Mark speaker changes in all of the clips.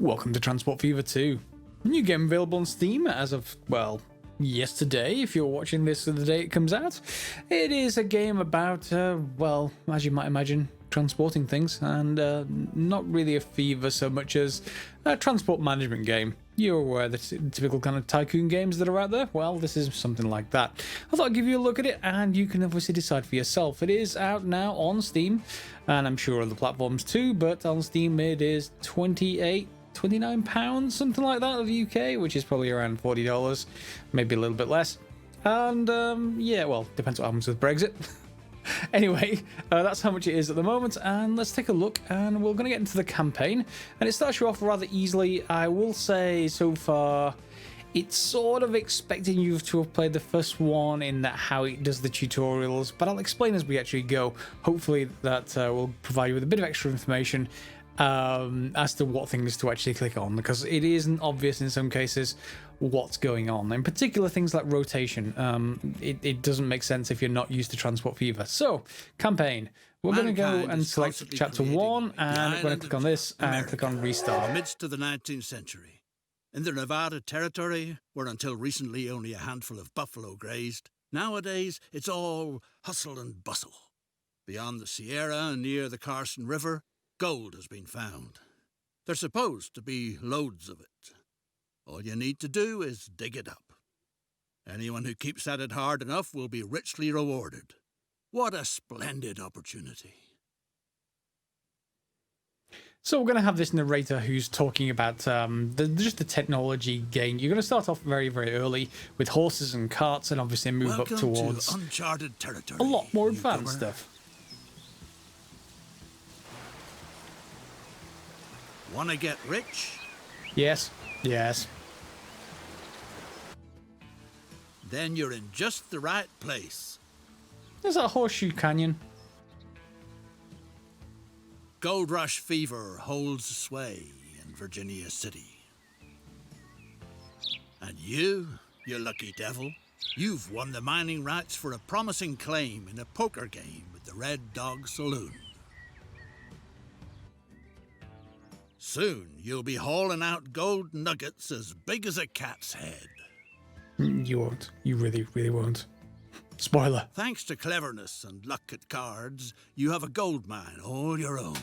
Speaker 1: Welcome to Transport Fever 2. New game available on Steam as of, well, yesterday, if you're watching this the day it comes out. It is a game about, well, as you might imagine, transporting things, and not really a fever so much as a transport management game. You're aware the typical kind of tycoon games that are out there? Well, this is something like that. I thought I'd give you a look at it, and you can obviously decide for yourself. It is out now on Steam, and I'm sure other platforms too, but on Steam it is £29, something like that, of the UK, which is probably around $40, maybe a little bit less. And yeah, well, depends what happens with Brexit. Anyway, that's how much it is at the moment, and let's take a look, and we're going to get into the campaign. And it starts you off rather easily. I will say so far it's sort of expecting you to have played the first one in that how it does the tutorials, but I'll explain as we actually go. Hopefully that will provide you with a bit of extra information as to what things to actually click on, because it isn't obvious in some cases what's going on. In particular, things like rotation. It doesn't make sense if you're not used to Transport Fever. So, campaign. We're going to go and select Chapter 1, and we're going to click on this and click on Restart.
Speaker 2: In the midst of the 19th century, in the Nevada Territory, where until recently only a handful of buffalo grazed, nowadays it's all hustle and bustle. Beyond the Sierra and near the Carson River, gold has been found. There's supposed to be loads of it. All you need to do is dig it up. Anyone who keeps at it hard enough will be richly rewarded. What a splendid opportunity.
Speaker 1: So we're going to have this narrator who's talking about just the technology gain. You're going to start off very, very early with horses and carts, and obviously move up towards
Speaker 2: uncharted territory,
Speaker 1: a lot more advanced stuff.
Speaker 2: Want to get rich?
Speaker 1: Yes, yes.
Speaker 2: Then you're in just the right place.
Speaker 1: There's that Horseshoe Canyon.
Speaker 2: Gold rush fever holds sway in Virginia City. And you lucky devil, you've won the mining rights for a promising claim in a poker game at the Red Dog Saloon. Soon you'll be hauling out gold nuggets as big as a cat's head.
Speaker 1: You won't. You really, really won't. Spoiler.
Speaker 2: Thanks to cleverness and luck at cards, you have a gold mine all your own.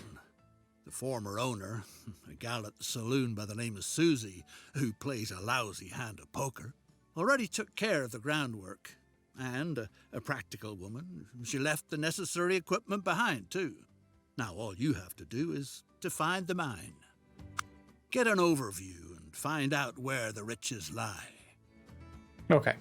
Speaker 2: The former owner, a gal at the saloon by the name of Susie, who plays a lousy hand of poker, already took care of the groundwork. And a practical woman, she left the necessary equipment behind too. Now all you have to do is to find the mine. Get an overview and find out where the riches lie.
Speaker 1: Okay,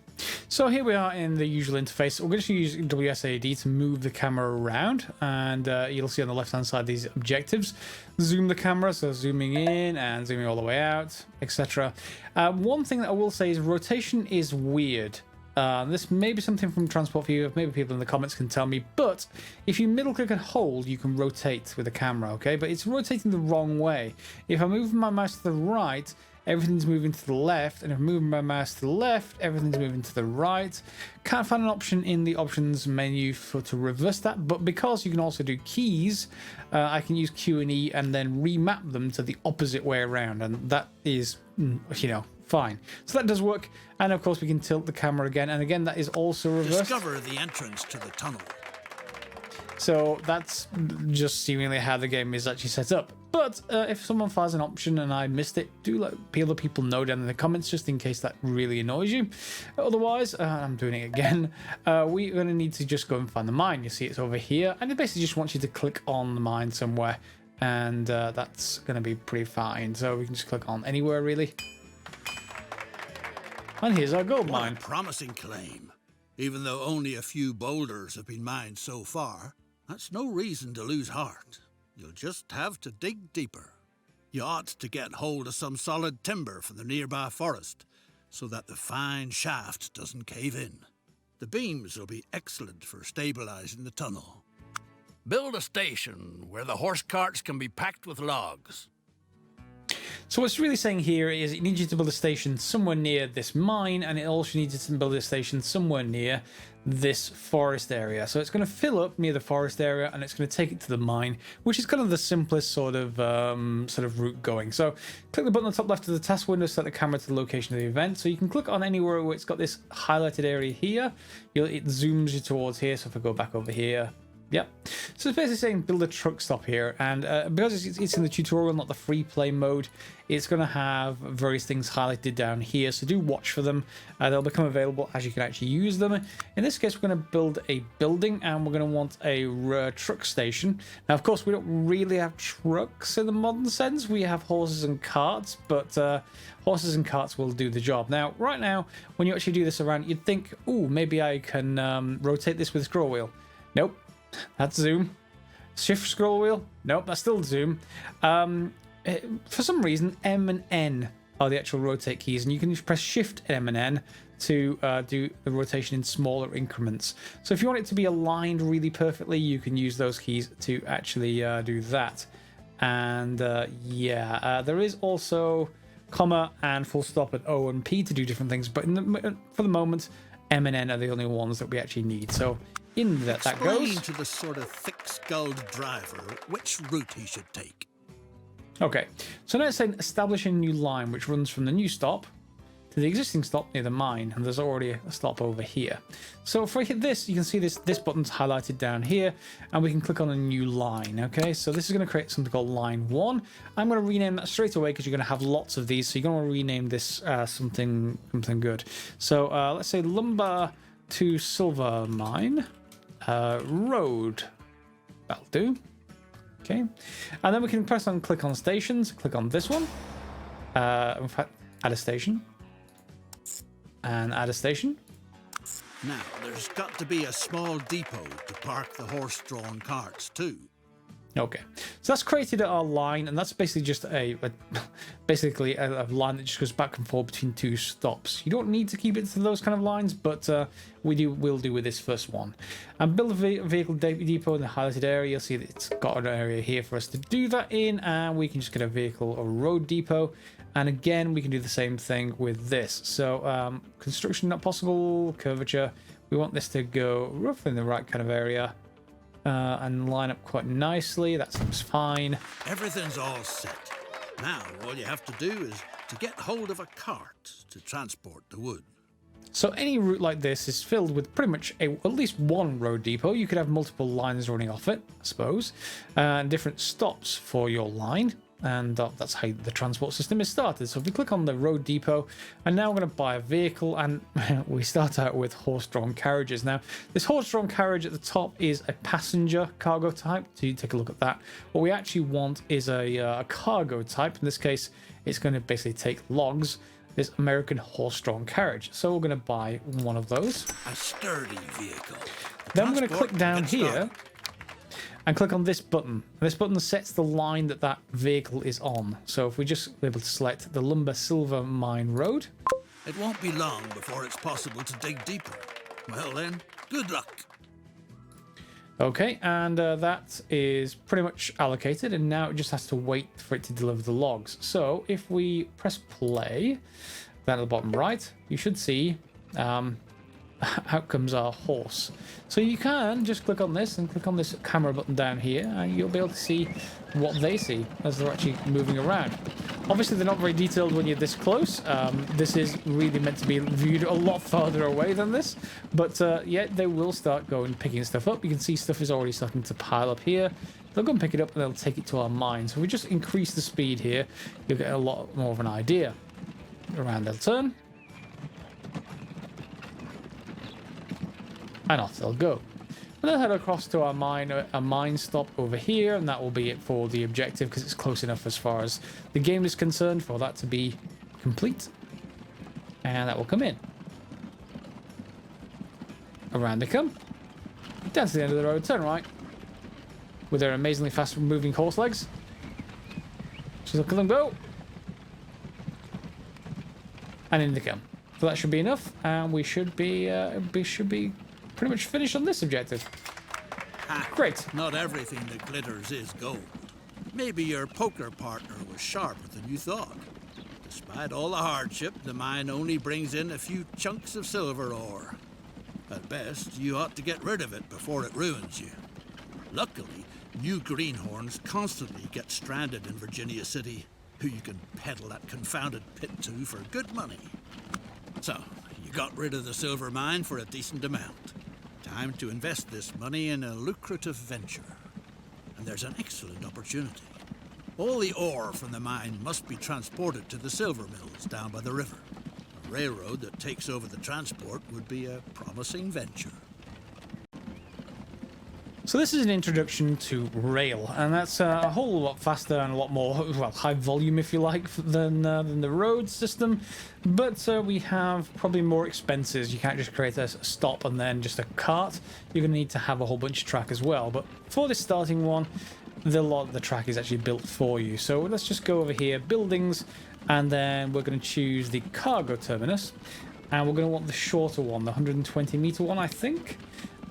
Speaker 1: so here we are in the usual interface. We're going to use WSAD to move the camera around, and you'll see on the left-hand side these objectives. Zoom the camera, so zooming in and zooming all the way out, etc. One thing that I will say is rotation is weird. This may be something from Transport Fever, maybe people in the comments can tell me, but if you middle click and hold, you can rotate with the camera, okay? But it's rotating the wrong way. If I move my mouse to the right, everything's moving to the left, and if I move my mouse to the left, everything's moving to the right. Can't find an option in the options menu to reverse that, but because you can also do keys, I can use Q and E and then remap them to the opposite way around, and that is, you know, fine. So that does work, and of course we can tilt the camera again, and again that is also reversed.
Speaker 2: Discover the entrance to the tunnel.
Speaker 1: So that's just seemingly how the game is actually set up. But if someone finds an option and I missed it, do let other people know down in the comments, just in case that really annoys you. Otherwise, I'm doing it again. We're going to need to just go and find the mine. You see it's over here, and it basically just wants you to click on the mine somewhere, and that's going to be pretty fine. So we can just click on anywhere, really. And here's our gold mine.
Speaker 2: What a promising claim. Even though only a few boulders have been mined so far, that's no reason to lose heart. You'll just have to dig deeper. You ought to get hold of some solid timber from the nearby forest so that the fine shaft doesn't cave in. The beams will be excellent for stabilizing the tunnel. Build a station where the horse carts can be packed with logs.
Speaker 1: So what's really saying here is it needs you to build a station somewhere near this mine, and it also needs you to build a station somewhere near this forest area. So it's going to fill up near the forest area, and it's going to take it to the mine, which is kind of the simplest sort of route going. So click the button on the top left of the task window, set the camera to the location of the event. So you can click on anywhere where it's got this highlighted area here. It zooms you towards here. So if I go back over here, yep. So it's basically saying build a truck stop here, and because it's in the tutorial, not the free play mode, it's going to have various things highlighted down here, so do watch for them. They'll become available as you can actually use them. In this case, we're going to build a building, and we're going to want a truck station. Now, of course, we don't really have trucks in the modern sense. We have horses and carts, but horses and carts will do the job. Now, right now, when you actually do this around, you'd think, oh, maybe I can rotate this with a scroll wheel. Nope. That's zoom. Shift scroll wheel. Nope, that's still zoom. For some reason, M and N are the actual rotate keys, and you can just press Shift M and N to do the rotation in smaller increments. So if you want it to be aligned really perfectly, you can use those keys to actually do that. And there is also comma and full stop and O and P to do different things, but for the moment, M and N are the only ones that we actually need. So in that goes.
Speaker 2: Explain to the sort of thick-skulled driver which route he should take.
Speaker 1: Okay, so now it's saying establish a new line which runs from the new stop to the existing stop near the mine, and there's already a stop over here. So if I hit this, you can see this button's highlighted down here, and we can click on a new line. Okay, so this is going to create something called line 1. I'm going to rename that straight away because you're going to have lots of these, so you're going to rename this something good. So let's say lumber to silver mine road. That'll do. Okay, and then we can press on click on stations, click on this one, in fact add a station, and add a station.
Speaker 2: Now there's got to be a small depot to park the horse-drawn carts too.
Speaker 1: Okay, so that's created our line, and that's basically just a line that just goes back and forth between two stops. You don't need to keep it to those kind of lines, but we'll do with this first one. And build a vehicle depot in the highlighted area. You'll see that it's got an area here for us to do that in, and we can just get a vehicle or road depot. And again, we can do the same thing with this. So construction not possible, curvature. We want this to go roughly in the right kind of area. And line up quite nicely. That seems fine.
Speaker 2: Everything's all set. Now all you have to do is to get hold of a cart to transport the wood.
Speaker 1: So any route like this is filled with pretty much at least one road depot. You could have multiple lines running off it, I suppose, and different stops for your line. And that's how the transport system is started. So if we click on the road depot, and now we're going to buy a vehicle, and we start out with horse-drawn carriages. Now, this horse-drawn carriage at the top is a passenger cargo type. So you take a look at that. What we actually want is a cargo type. In this case, it's going to basically take logs. This American horse-drawn carriage. So we're going to buy one of those.
Speaker 2: A sturdy vehicle.
Speaker 1: Then we're going to click down here and click on this button. This button sets the line that vehicle is on. So if we just be able to select the lumber silver mine road.
Speaker 2: It won't be long before it's possible to dig deeper. Well then, good luck.
Speaker 1: Okay, and that is pretty much allocated, and now it just has to wait for it to deliver the logs. So if we press play, then at the bottom right, you should see out comes our horse. So you can just click on this and click on this camera button down here, and you'll be able to see what they see as they're actually moving around. Obviously, they're not very detailed when you're this close. This is really meant to be viewed a lot farther away than this, but yeah, they will start going picking stuff up. You can see stuff is already starting to pile up here. They'll go and pick it up, and they'll take it to our mine. So if we just increase the speed here, you'll get a lot more of an idea. Around they'll turn. And off they'll go. And they'll head across to our mine stop over here, and that will be it for the objective, because it's close enough as far as the game is concerned for that to be complete. And that will come in. Around they come. Down to the end of the road, turn right. With their amazingly fast moving horse legs. Just look at them go. And in they come. So that should be enough, and we should be pretty much finished on this objective. Great.
Speaker 2: Not everything that glitters is gold. maybe your poker partner was sharper than you thought. Despite all the hardship, the mine only brings in a few chunks of silver ore. At best, you ought to get rid of it before it ruins you. Luckily, new greenhorns constantly get stranded in Virginia City, who you can peddle that confounded pit to for good money. So, you got rid of the silver mine for a decent amount. Time to invest this money in a lucrative venture. And there's an excellent opportunity. All the ore from the mine must be transported to the silver mills down by the river. A railroad that takes over the transport would be a promising venture.
Speaker 1: So this is an introduction to rail, and that's a whole lot faster and a lot more, well, high volume, if you like, than the road system. But we have probably more expenses. You can't just create a stop and then just a cart. You're going to need to have a whole bunch of track as well. But for this starting one, the track is actually built for you. So let's just go over here, buildings, and then we're going to choose the cargo terminus. And we're going to want the shorter one, the 120 meter one, I think.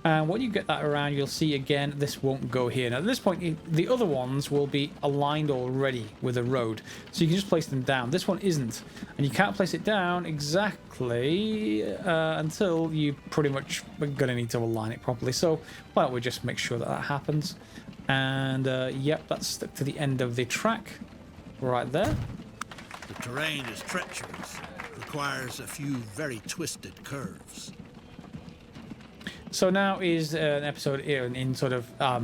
Speaker 1: And when you get that around, you'll see again, this won't go here. Now, at this point, the other ones will be aligned already with a road. So you can just place them down. This one isn't. And you can't place it down exactly until you pretty much are going to need to align it properly. So why don't we just make sure that that happens. And yep, that's stuck to the end of the track right there.
Speaker 2: The terrain is treacherous. Requires a few very twisted curves.
Speaker 1: So now is an episode in sort of, a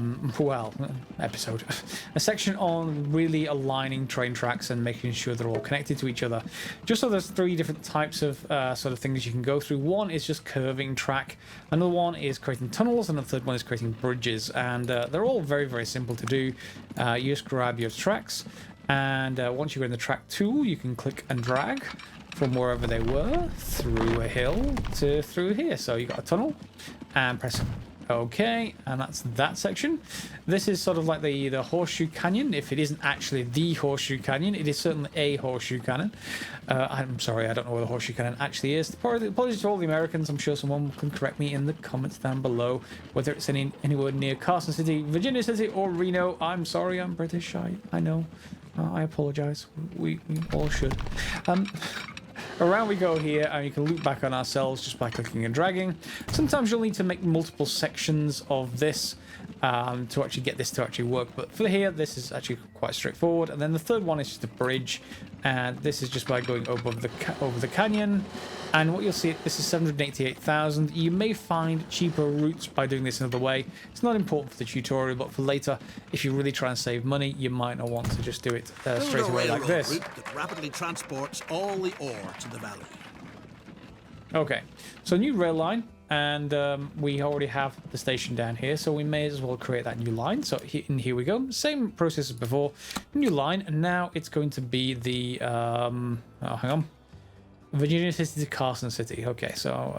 Speaker 1: section on really aligning train tracks and making sure they're all connected to each other. Just so there's three different types of sort of things you can go through. One is just curving track, another one is creating tunnels, and the third one is creating bridges. And they're all very, very simple to do. You just grab your tracks, and once you're in the track tool, you can click and drag from wherever they were through a hill to through here. So you got a tunnel, and press OK, and that's that section. This is sort of like the Horseshoe Canyon. If it isn't actually the Horseshoe Canyon, it is certainly a Horseshoe Canyon. I'm sorry, I don't know where the Horseshoe Canyon actually is. Apologies to all the Americans. I'm sure someone can correct me in the comments down below, whether it's anywhere near Carson City, Virginia City, or Reno. I'm sorry, I'm British. I know. I apologize. We all should. Around we go here, and you can loop back on ourselves just by clicking and dragging. Sometimes you'll need to make multiple sections of this to actually get this to actually work. But for here, this is actually quite straightforward. And then the third one is just a bridge, and this is just by going over the canyon. And what you'll see, this is 788,000. You may find cheaper routes by doing this another way. It's not important for the tutorial, but for later, if you really try and save money, you might not want to just do it straight away like this.
Speaker 2: Route that rapidly transports all the ore to the valley.
Speaker 1: Okay, so new rail line, and we already have the station down here, so we may as well create that new line. So here we go, same process as before, new line, and now it's going to be the hang on, Virginia City to Carson City. Okay, so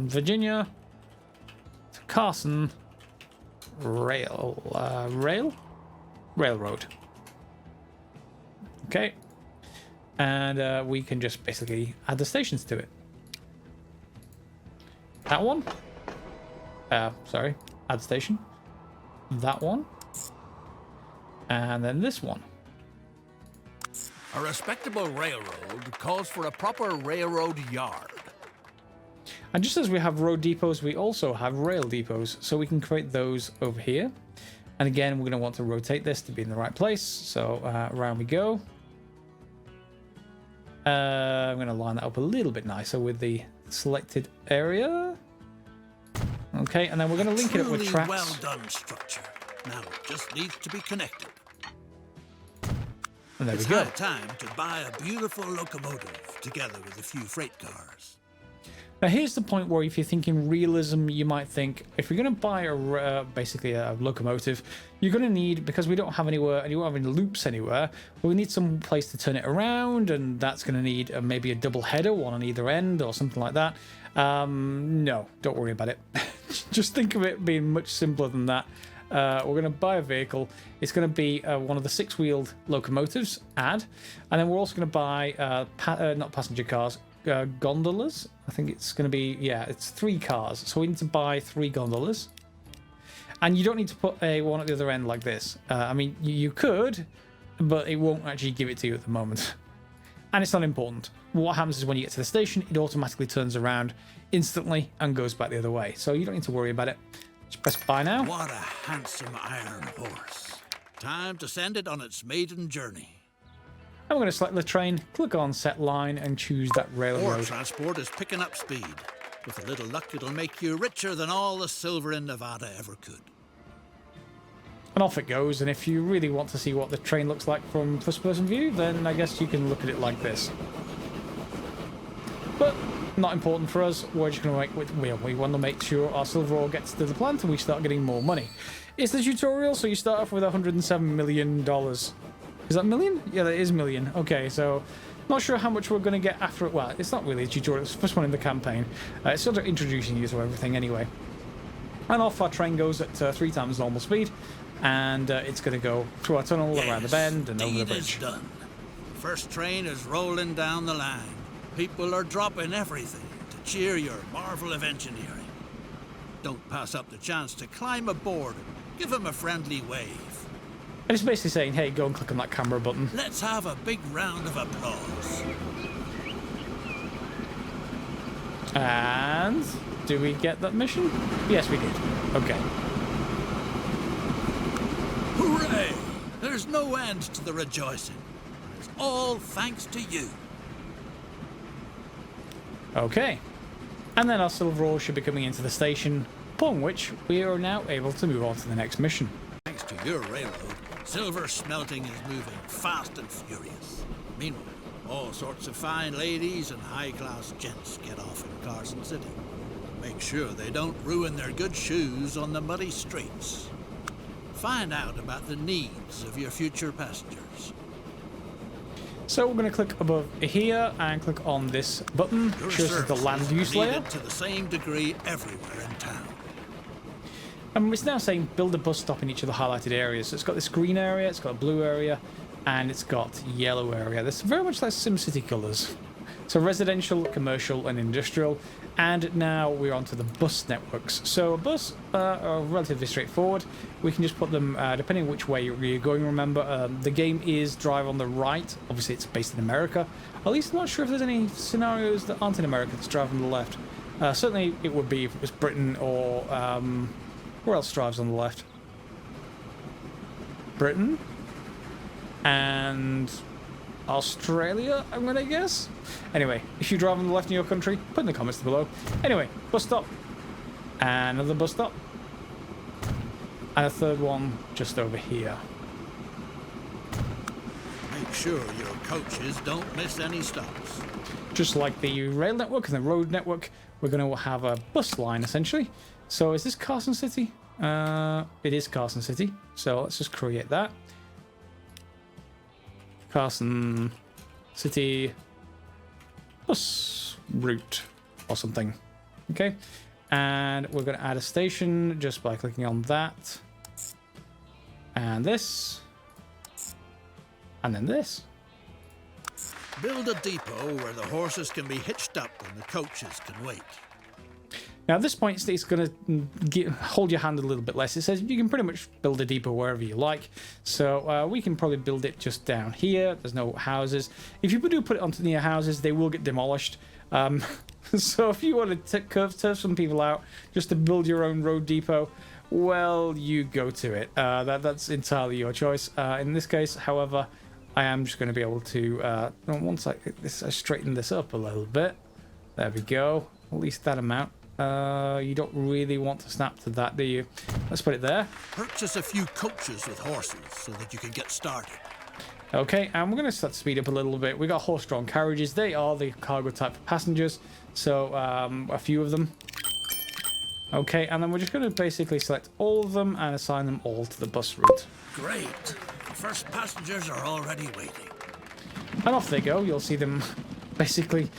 Speaker 1: Virginia to Carson railroad. Okay, and we can just basically add the stations to it. That one. Sorry, add station. That one. And then this one.
Speaker 2: A respectable railroad calls for a proper railroad yard.
Speaker 1: And just as we have road depots, we also have rail depots. So we can create those over here. And again, we're going to want to rotate this to be in the right place. So around we go. I'm going to line that up a little bit nicer with the selected area. Okay, and then we're going to link it up with tracks.
Speaker 2: Well done structure. Now it just needs to be connected.
Speaker 1: And there
Speaker 2: it's
Speaker 1: we go.
Speaker 2: High time to buy a beautiful locomotive together with a few freight cars.
Speaker 1: Now here's the point where if you're thinking realism, you might think if you're going to buy basically a locomotive, you're going to need, because we don't have anywhere and you won't have any loops anywhere, we need some place to turn it around, and that's going to need maybe a double header, one on either end or something like that. No, don't worry about it. Just think of it being much simpler than that. We're going to buy a vehicle. It's going to be one of the 6-wheeled locomotives, and then we're also going to buy not passenger cars, gondolas. I think it's going to be, yeah, it's 3 cars. So we need to buy 3 gondolas. And you don't need to put a one at the other end like this. I mean, you could, but it won't actually give it to you at the moment. And it's not important. What happens is when you get to the station, it automatically turns around instantly and goes back the other way. So you don't need to worry about it. Just press buy now.
Speaker 2: What a handsome iron horse. Time to send it on its maiden journey.
Speaker 1: And we're going to select the train, click on set line, and choose that
Speaker 2: Ore
Speaker 1: railroad.
Speaker 2: transport is picking up speed. With a little luck, it'll make you richer than all the silver in Nevada ever could.
Speaker 1: And off it goes, and if you really want to see what the train looks like from first-person view, then I guess you can look at it like this. But not important for us. We're just going to we want to make sure our silver ore gets to the plant and we start getting more money. It's the tutorial, so you start off with $107 million. Is that million? Yeah, that is million. Okay, so not sure how much we're going to get after it. Well, it's not really a tutorial. It's the first one in the campaign. It's sort of introducing you to everything anyway. And off our train goes at 3 times normal speed. And it's going to go through our tunnel, around the bend, and over the bridge.
Speaker 2: Is done. First train is rolling down the line. People are dropping everything to cheer your marvel of engineering. Don't pass up the chance to climb aboard. Give them a friendly wave.
Speaker 1: And it's basically saying, hey, go and click on that camera button.
Speaker 2: Let's have a big round of applause.
Speaker 1: And do we get that mission? Yes, we did. Okay.
Speaker 2: Hooray! There's no end to the rejoicing. It's all thanks to you.
Speaker 1: Okay. And then our silver ore should be coming into the station, upon which we are now able to move on to the next mission.
Speaker 2: Thanks to your railroad, silver smelting is moving fast and furious. Meanwhile, all sorts of fine ladies and high-class gents get off in Carson City. Make sure they don't ruin their good shoes on the muddy streets. Find out about the needs of your future passengers.
Speaker 1: So we're going to click above here and click on this button.
Speaker 2: Your
Speaker 1: Shows us the land use layer.
Speaker 2: to the same degree everywhere in town.
Speaker 1: And it's now saying build a bus stop in each of the highlighted areas. So it's got this green area, it's got a blue area, and it's got yellow area. This is very much like SimCity colours. So residential, commercial, and industrial. And now we're onto the bus networks. So a bus are relatively straightforward. We can just put them, depending which way you're going, remember, the game is drive on the right. Obviously, it's based in America. At least I'm not sure if there's any scenarios that aren't in America that's drive on the left. Certainly, it would be if it was Britain or... where else drives on the left? Britain. And... Australia, I'm gonna guess. Anyway, if you drive on the left in your country, put in the comments below. Anyway, bus stop. And another bus stop. And a third one just over here.
Speaker 2: Make sure your coaches don't miss any stops.
Speaker 1: Just like the rail network and the road network, we're going to have a bus line essentially. So is this Carson City? It is Carson City. So let's just create that. Carson City bus route or something. Okay. And we're going to add a station just by clicking on that. And this. And then this.
Speaker 2: Build a depot where the horses can be hitched up and the coaches can wait.
Speaker 1: Now at this point it's going to hold your hand a little bit less. It says you can pretty much build a depot wherever you like. So we can probably build it just down here. There's no houses. If you do put it onto near houses, they will get demolished. So if you want to turf some people out just to build your own road depot, well, you go to it. That's entirely your choice. In this case, however, I am just going to be able to, once I straighten this up a little bit. There we go. At least that amount. You don't really want to snap to that, do you? Let's put it there.
Speaker 2: Purchase a few coaches with horses so that you can get started.
Speaker 1: Okay, and we're going to start to speed up a little bit. We got horse-drawn carriages. They are the cargo type for passengers. So a few of them. Okay, and then we're just going to basically select all of them and assign them all to the bus route.
Speaker 2: Great. The first passengers are already waiting.
Speaker 1: And off they go. You'll see them basically...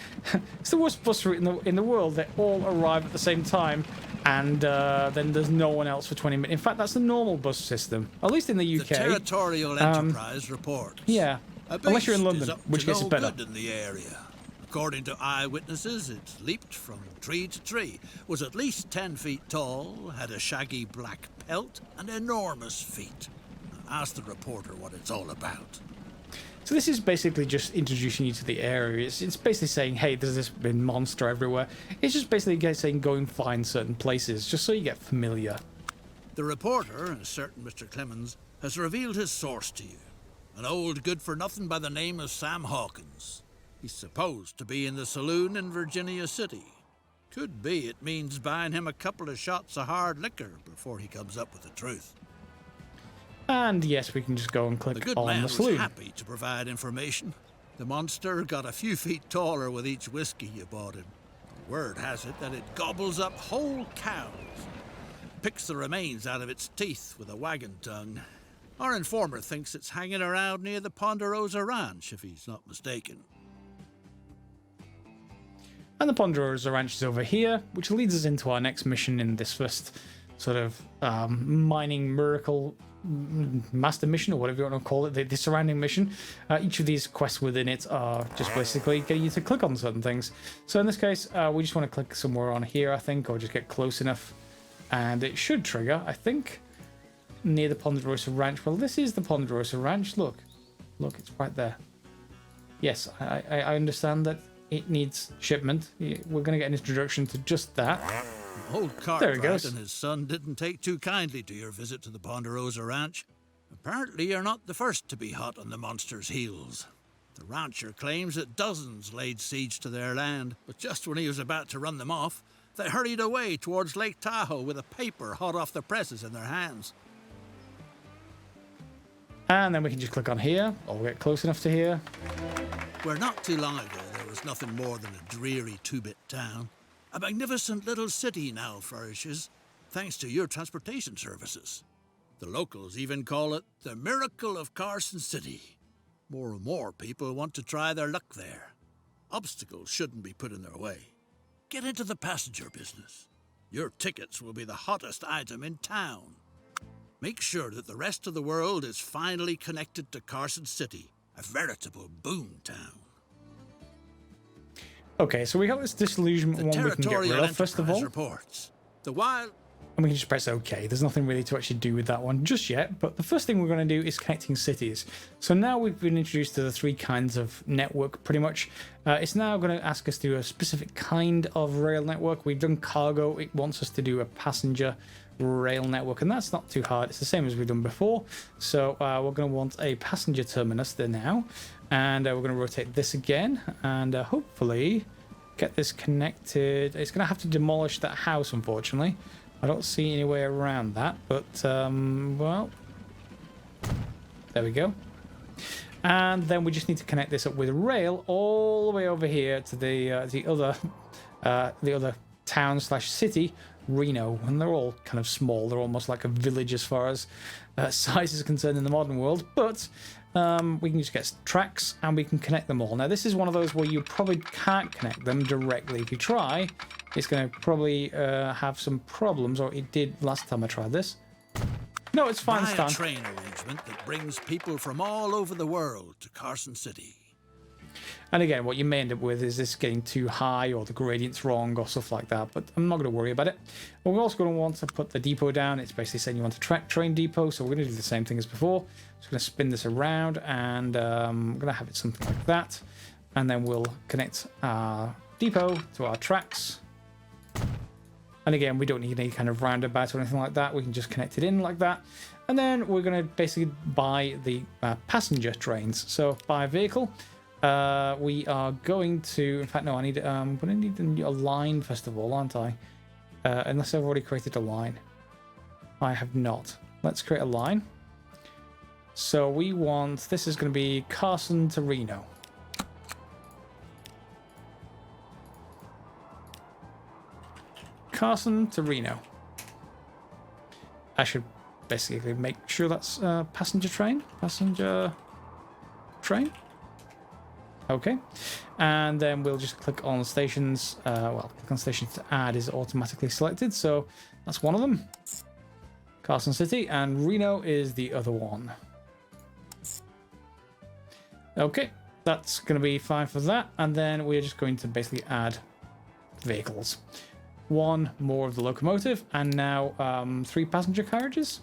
Speaker 1: It's the worst bus route in the world. They all arrive at the same time, and then there's no one else for 20 minutes. In fact, that's the normal bus system, at least in the UK.
Speaker 2: The Territorial Enterprise reports.
Speaker 1: Yeah, unless you're in London, which gets better.
Speaker 2: Good in the area. According to eyewitnesses, it leaped from tree to tree, was at least 10 feet tall, had a shaggy black pelt, and enormous feet. Ask the reporter what it's all about.
Speaker 1: So this is basically just introducing you to the area. It's basically saying, hey, there's this big monster everywhere. It's just basically saying go and find certain places, just so you get familiar.
Speaker 2: The reporter, a certain Mr. Clemens, has revealed his source to you. An old good-for-nothing by the name of Sam Hawkins. He's supposed to be in the saloon in Virginia City. Could be it means buying him a couple of shots of hard liquor before he comes up with the truth.
Speaker 1: And yes, we can just go and click
Speaker 2: The good
Speaker 1: on
Speaker 2: man
Speaker 1: the
Speaker 2: was
Speaker 1: saloon.
Speaker 2: happy to provide information. The monster got a few feet taller with each whiskey you bought him. Word has it that it gobbles up whole cows. Picks the remains out of its teeth with a wagon tongue. Our informer thinks it's hanging around near the Ponderosa Ranch, if he's not mistaken.
Speaker 1: And the Ponderosa Ranch is over here, which leads us into our next mission in this first sort of mining miracle master mission, or whatever you want to call it, the surrounding mission. Each of these quests within it are just basically getting you to click on certain things. So in this case, we just want to click somewhere on here, I think, or just get close enough. And it should trigger, I think, near the Ponderosa Ranch. Well, this is the Ponderosa Ranch. Look, it's right there. Yes, I understand that it needs shipment. We're going to get an introduction to just that.
Speaker 2: Old Cartwright and his son didn't take too kindly to your visit to the Ponderosa Ranch. Apparently, you're not the first to be hot on the monster's heels. The rancher claims that dozens laid siege to their land, but just when he was about to run them off, they hurried away towards Lake Tahoe with a paper hot off the presses in their hands.
Speaker 1: And then we can just click on here, or get close enough to here.
Speaker 2: Where not too long ago there was nothing more than a dreary two-bit town, a magnificent little city now flourishes, thanks to your transportation services. The locals even call it the Miracle of Carson City. More and more people want to try their luck there. Obstacles shouldn't be put in their way. Get into the passenger business. Your tickets will be the hottest item in town. Make sure that the rest of the world is finally connected to Carson City, a veritable boom town.
Speaker 1: Okay, so we got this disillusionment one we can get rid of, first of all.
Speaker 2: Reports. The wild...
Speaker 1: And we can just press OK. There's nothing really to actually do with that one just yet, but the first thing we're going to do is connecting cities. So now we've been introduced to the three kinds of network, pretty much. It's now going to ask us to do a specific kind of rail network. We've done cargo. It wants us to do a passenger rail network, and that's not too hard. It's the same as we've done before. So we're going to want a passenger terminus there now, and we're going to rotate this again, and hopefully get this connected. It's going to have to demolish that house, unfortunately. I don't see any way around that, but well, there we go. And then we just need to connect this up with a rail all the way over here to the other town slash city, Reno, and they're all kind of small. They're almost like a village as far as size is concerned in the modern world, but we can just get tracks and we can connect them all. Now this is one of those where you probably can't connect them directly. If you try, it's going to probably have some problems, or it did last time I tried this. No, it's fine.
Speaker 2: Buy a train arrangement that brings people from all over the world to Carson City.
Speaker 1: And again, what you may end up with is this getting too high, or the gradient's wrong, or stuff like that, but I'm not going to worry about it. But we're also going to want to put the depot down. It's basically saying you want a train depot, so we're going to do the same thing as before. Just going to spin this around, and I'm going to have it something like that. And then we'll connect our depot to our tracks. And again, we don't need any kind of roundabout or anything like that. We can just connect it in like that. And then we're going to basically buy the passenger trains. So buy a vehicle. We are going to, in fact, no, I'm going to need a line first of all, aren't I? Unless I've already created a line. I have not. Let's create a line. So we want, this is going to be Carson to Reno. Carson to Reno. I should basically make sure that's passenger train. Okay, and then we'll just click on stations. Well, click on stations to add is automatically selected, so that's one of them. Carson City, and Reno is the other one. Okay, that's going to be fine for that. And then we're just going to basically add vehicles. One more of the locomotive, and now 3 passenger carriages.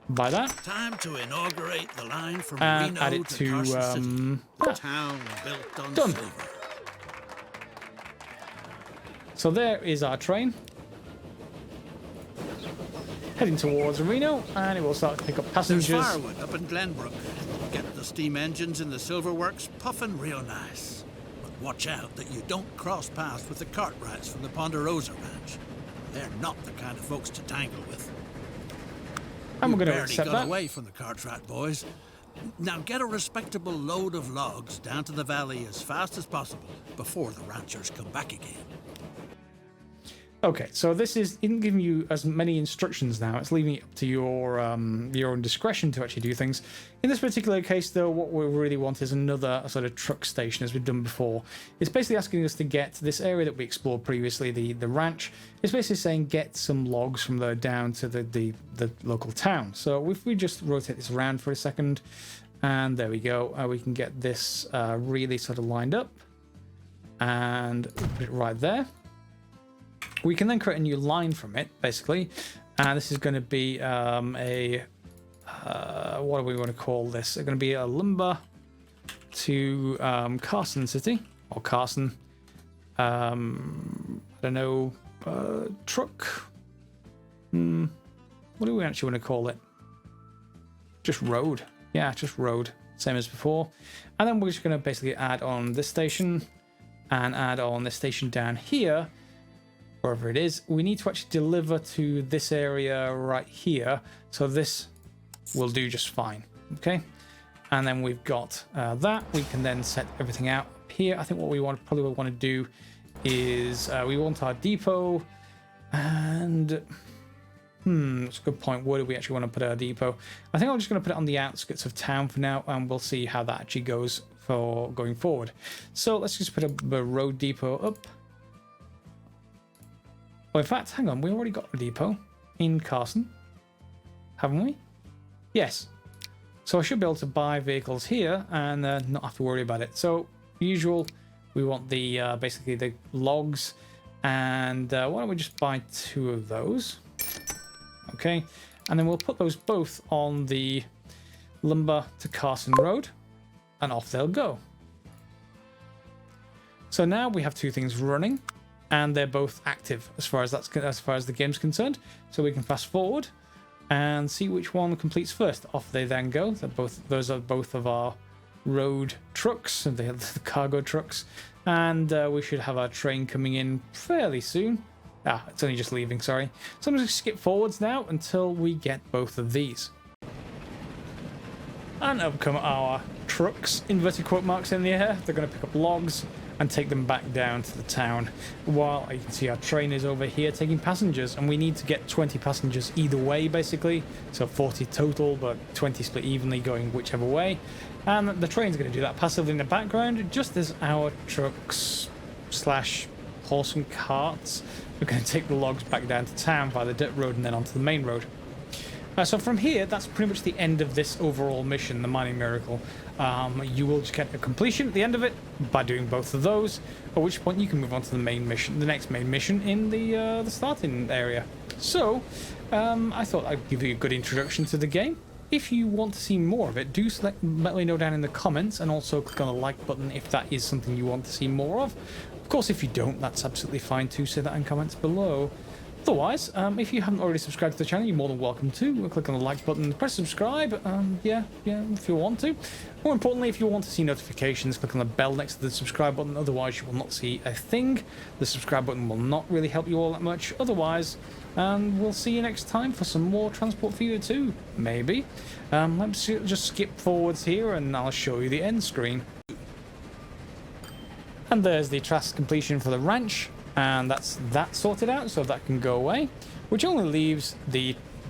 Speaker 1: By that.
Speaker 2: Time to inaugurate the line from
Speaker 1: And
Speaker 2: Reno
Speaker 1: add it
Speaker 2: to
Speaker 1: to
Speaker 2: Carson City. Town built on
Speaker 1: done.
Speaker 2: silver.
Speaker 1: So there is our train. Heading towards Reno, and it will start to pick up passengers.
Speaker 2: There's firewood up in Glenbrook. Get the steam engines in the silver works puffing real nice. But watch out that you don't cross paths with the Cartwrights from the Ponderosa Ranch. They're not the kind of folks to tangle with.
Speaker 1: And we're going to
Speaker 2: barely
Speaker 1: accept
Speaker 2: got
Speaker 1: that.
Speaker 2: away from the Cartwright boys. Now get a respectable load of logs down to the valley as fast as possible before the ranchers come back again.
Speaker 1: Okay, so this isn't giving you as many instructions now. It's leaving it up to your own discretion to actually do things. In this particular case, though, what we really want is another sort of truck station, as we've done before. It's basically asking us to get this area that we explored previously, the ranch. It's basically saying get some logs from there down to the local town. So if we just rotate this around for a second, and there we go, we can get this really sort of lined up, and put it right there. We can then create a new line from it, basically, and this is going to be what do we want to call this? It's going to be a lumber to Carson City, or Carson, I don't know, truck? What do we actually want to call it? Just road. Yeah, just road, same as before. And then we're just going to basically add on this station, and add on this station down here, wherever it is. We need to actually deliver to this area right here, so this will do just fine. Okay, and then we've got that. We can then set everything out here. I think what we probably want to do is we want our depot, and that's a good point. Where do we actually want to put our depot? I think I'm just going to put it on the outskirts of town for now, and we'll see how that actually goes for going forward. So let's just put a road depot up. Well, in fact, hang on, we already got a depot in Carson, haven't we? Yes. So I should be able to buy vehicles here and not have to worry about it. So, usual, we want the basically the logs, and why don't we just buy 2 of those? Okay, and then we'll put those both on the lumber to Carson Road, and off they'll go. So now we have 2 things running, and they're both active as far as the game's concerned. So we can fast forward and see which one completes first. Off they then go. Those are both of our road trucks, and the cargo trucks, and we should have our train coming in fairly soon. It's only just leaving, sorry. So I'm going to skip forwards now until we get both of these. And up come our trucks, inverted quote marks in the air. They're going to pick up logs and take them back down to the town, while you can see our train is over here taking passengers, and we need to get 20 passengers either way, basically, so 40 total, but 20 split evenly going whichever way. And the train's going to do that passively in the background, just as our trucks slash horse and carts are going to take the logs back down to town via the dirt road and then onto the main road. So from here, that's pretty much the end of this overall mission, the Mining Miracle. You will just get a completion at the end of it by doing both of those, at which point you can move on to the main mission, the next main mission in the starting area. So, I thought I'd give you a good introduction to the game. If you want to see more of it, do let me know down in the comments, and also click on the like button if that is something you want to see more of. Of course, if you don't, that's absolutely fine too. Say that in comments below. Otherwise, if you haven't already subscribed to the channel, you're more than welcome to. Click on the like button, press subscribe, yeah, if you want to. More importantly, if you want to see notifications, click on the bell next to the subscribe button. Otherwise, you will not see a thing. The subscribe button will not really help you all that much. Otherwise, we'll see you next time for some more Transport Fever 2, maybe. Let's just skip forwards here, and I'll show you the end screen. And there's the task completion for the ranch. And that's that sorted out, so that can go away, which only leaves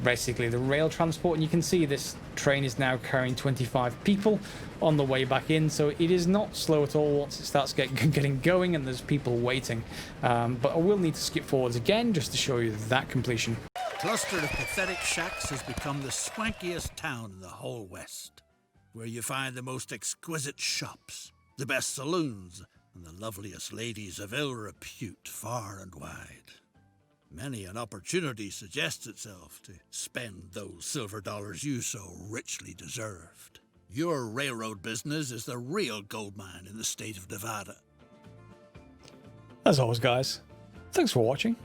Speaker 1: basically the rail transport. And you can see this train is now carrying 25 people on the way back in, so it is not slow at all once it starts getting going and there's people waiting. But I will need to skip forwards again just to show you that completion.
Speaker 2: A cluster of pathetic shacks has become the swankiest town in the whole West. where you find the most exquisite shops, the best saloons, and the loveliest ladies of ill repute far and wide. Many an opportunity suggests itself to spend those silver dollars you so richly deserved. Your railroad business is the real gold mine in the state of Nevada.
Speaker 1: As always, guys, thanks for watching.